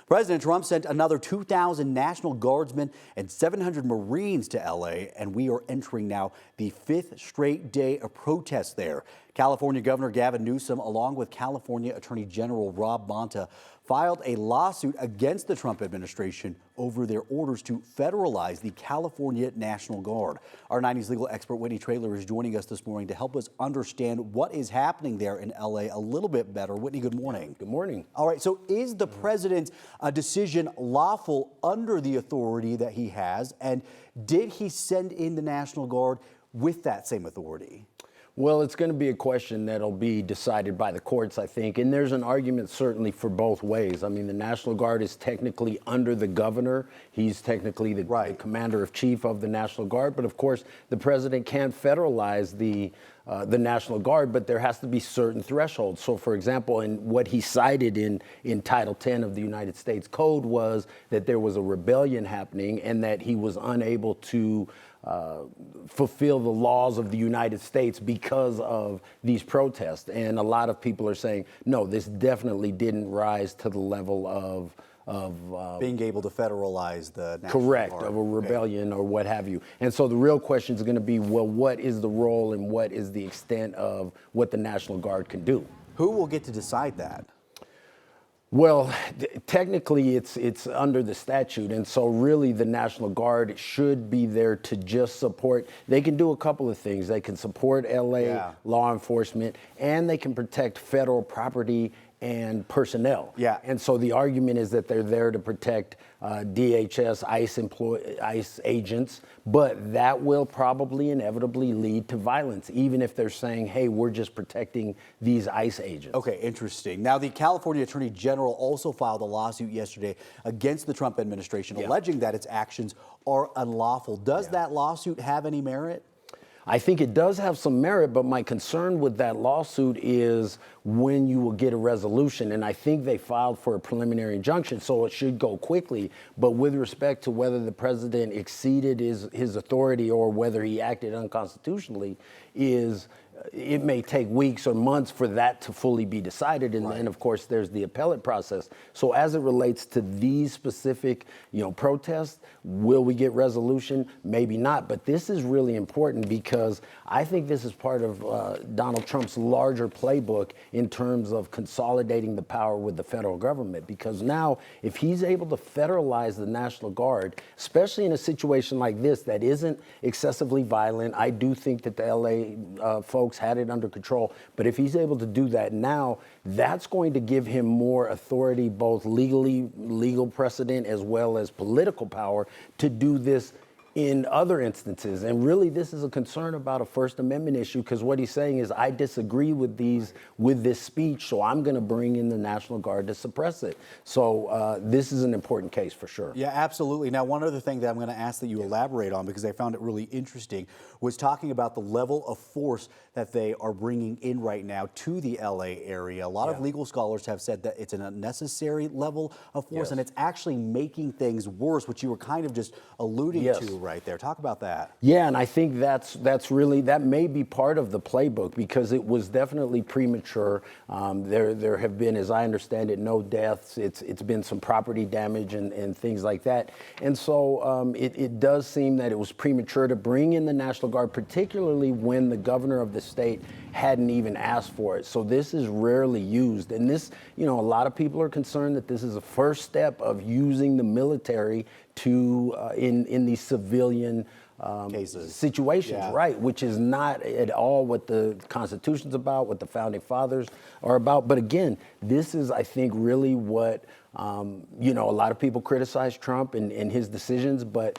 President Trump sent another 2,000 National Guardsmen and 700 Marines to L.A., and we are entering now the fifth straight day of protests there. California Governor Gavin Newsom, along with California Attorney General Rob Bonta, filed a lawsuit against the Trump administration over their orders to federalize the California National Guard. Our 90s legal expert Whitney Traylor is joining us this morning to help us understand what is happening there in L.A. a little bit better. Whitney, good morning. Good morning. All right, so is the president's decision lawful under the authority that he has, and did he send in the National Guard with that same authority? Well, it's going to be a question that'll be decided by the courts, I think. And there's an argument certainly for both ways. I mean, the National Guard is technically under the governor. He's technically the commander-in-chief of the National Guard. But of course, the president can't federalize the National Guard, but there has to be certain thresholds. So, for example, in what he cited in Title 10 of the United States Code was that there was a rebellion happening and that he was unable to fulfill the laws of the United States because of these protests. And a lot of people are saying, no, this definitely didn't rise to the level of being able to federalize the National Guard. Of a rebellion or what have you. And so the real question is going to be, well, what is the role and what is the extent of what the National Guard can do? Who will get to decide that? Well, technically it's under the statute, and so really the National Guard should be there to just support. They can do a couple of things. They can support LA law enforcement, and they can protect federal property and personnel. Yeah. And so the argument is that they're there to protect DHS, ICE agents, but that will probably inevitably lead to violence, even if they're saying, hey, we're just protecting these ICE agents. Okay, interesting. Now, the California Attorney General also filed a lawsuit yesterday against the Trump administration, alleging that its actions are unlawful. Does that lawsuit have any merit? I think it does have some merit, but my concern with that lawsuit is when you will get a resolution. And I think they filed for a preliminary injunction, so it should go quickly. But with respect to whether the president exceeded his authority or whether he acted unconstitutionally, it may take weeks or months for that to fully be decided. And then, of course, there's the appellate process. So as it relates to these specific, protests, will we get resolution? Maybe not. But this is really important because I think this is part of Donald Trump's larger playbook in terms of consolidating the power with the federal government. Because now, if he's able to federalize the National Guard, especially in a situation like this that isn't excessively violent, I do think that the LA folks had it under control. But if he's able to do that now, that's going to give him more authority, both legal precedent as well as political power to do this in other instances. And really, this is a concern about a First Amendment issue, because what he's saying is, I disagree with this speech, so I'm going to bring in the National Guard to suppress it. So this is an important case for sure. Yeah, absolutely. Now, one other thing that I'm going to ask that you elaborate on, because I found it really interesting, was talking about the level of force that they are bringing in right now to the LA area. A lot of legal scholars have said that it's an unnecessary level of force, and it's actually making things worse, which you were kind of just alluding to right there. Talk about that. Yeah, and I think that may be part of the playbook, because it was definitely premature. There have been, as I understand it, no deaths. It's been some property damage and things like that. And so it does seem that it was premature to bring in the National Guard, particularly when the governor of the state hadn't even asked for it. So this is rarely used. And this, a lot of people are concerned that this is a first step of using the military to in these civilian cases, situations, right? Which is not at all what the Constitution's about, what the Founding Fathers are about. But again, this is, I think, really what a lot of people criticize Trump and his decisions, but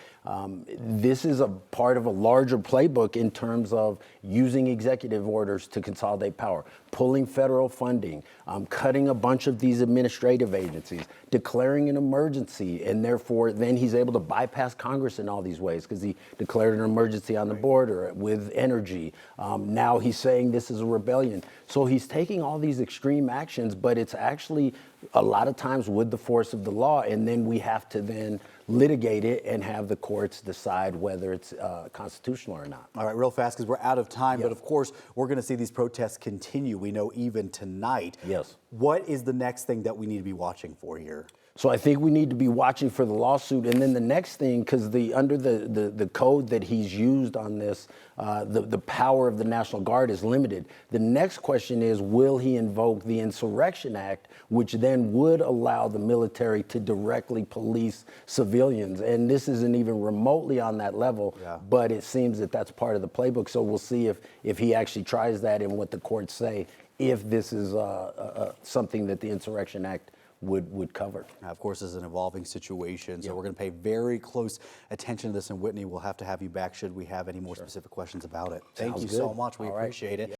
this is a part of a larger playbook in terms of using executive orders to consolidate power, pulling federal funding, cutting a bunch of these administrative agencies, declaring an emergency, and therefore then he's able to bypass Congress in all these ways because he declared an emergency on the border with energy. Now he's saying this is a rebellion. So he's taking all these extreme actions, but it's actually a lot of times with the force of the law, and then we have to then litigate it and have the courts decide whether it's constitutional or not. All right, real fast, because we're out of time, but of course, we're going to see these protests continue. We know even tonight. Yes. What is the next thing that we need to be watching for here? So I think we need to be watching for the lawsuit. And then the next thing, because under the code that he's used on this, the power of the National Guard is limited. The next question is, will he invoke the Insurrection Act, which then would allow the military to directly police civilians? And this isn't even remotely on that level, but it seems that that's part of the playbook. So we'll see if he actually tries that and what the courts say, if this is something that the Insurrection Act would cover. Now, of course, it's an evolving situation, so we're going to pay very close attention to this. And Whitney, we'll have to have you back should we have any more specific questions about it. Thank you so much. We appreciate it.